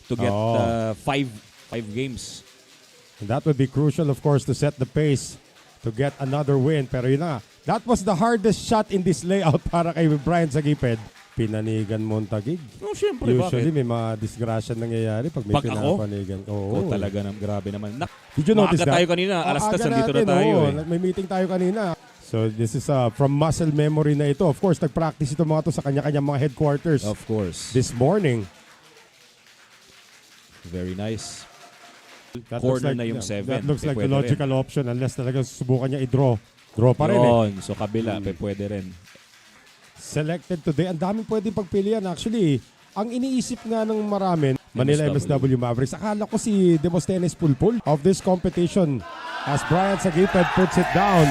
to get 5 games. And that would be crucial, of course, to set the pace to get another win. Pero yun na, that was the hardest shot in this layout para kay Brian Sagiped. Pinanigan Montagig. No, syempre, Usually bakit? may mga disgrasya nangyayari pag may Pag ako? pinapanigan. Oh, talaga ng grabe naman. Did you notice that? Tayo kanina, alas 10 nandito na natin, tayo. May meeting tayo kanina. So this is from muscle memory na ito. Of course, nag-practice ito mga to sa kanya-kanya mga headquarters. Of course. This morning. Very nice. That Corner looks na yung 7. That looks like the Pwede logical option unless talaga susubukan niya i-draw. Draw pa rin Yun. So kabila, pwede rin. Selected today. Ang daming pwedeng pagpilian. Actually, ang iniisip nga ng marami, Manila MSW Mavericks, akala ko si Demosthenes Pulpul of this competition as Brian Sagiped puts it down.